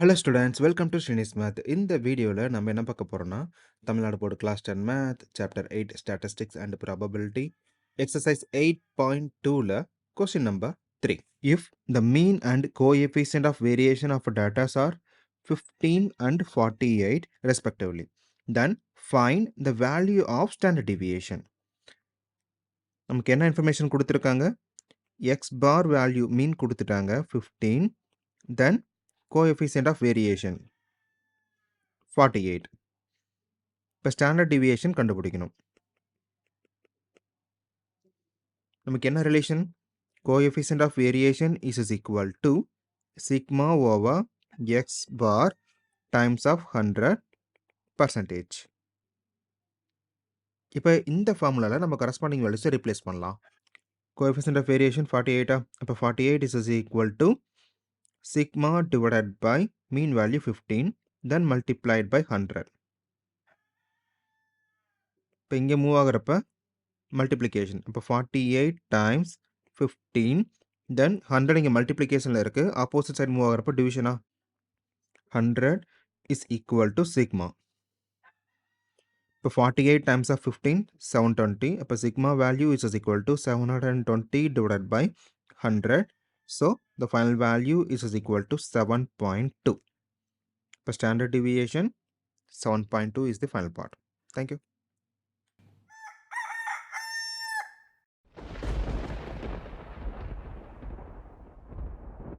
Hello students, welcome to SRINI'S Math. இந்த வீடியோல நம்ம என்ன பார்க்க போறோம்னா Tamil Nadu board class 10 math chapter 8 statistics and probability exercise 8.2ல question number 3. If the mean and coefficient of variation of data are 15 and 48 respectively, then find the value of standard deviation. நமக்கு என்ன information கொடுத்திருக்காங்க? x bar value mean கொடுத்துட்டாங்க 15, then coefficient of variation 48. இப்போ standard deviation கண்டுபிடிக்கணும். நமக்கு என்ன relation? Coefficient of variation is equal to sigma over x bar times of 100%. இப்போ இந்த ஃபார்முலாவில் நம்ம கரஸ்பாண்டிங் வேல்யூஸை ரிப்ளேஸ் பண்ணலாம். Coefficient of variation 48. இப்போ 48 is equal to sigma divided by mean value 15 then multiplied by 100. இப்போ இங்கே மூவ் ஆகிறப்ப மல்டிப்ளிகேஷன். இப்போ 48 டைம்ஸ் 15 தென் 100 இங்கே மல்டிப்ளிகேஷனில் இருக்குது. ஆப்போசிட் சைடு மூவ் ஆகிறப்ப டிவிஷனா 100 இஸ் ஈக்குவல் டு சிக்மா. இப்போ 48 டைம்ஸ் ஆஃப் 15 720. அப்போ sigma value is equal to 720 divided by 100. So the final value is equal to 7.2. இப்போ standard deviation 7.2 is the final part. Thank you.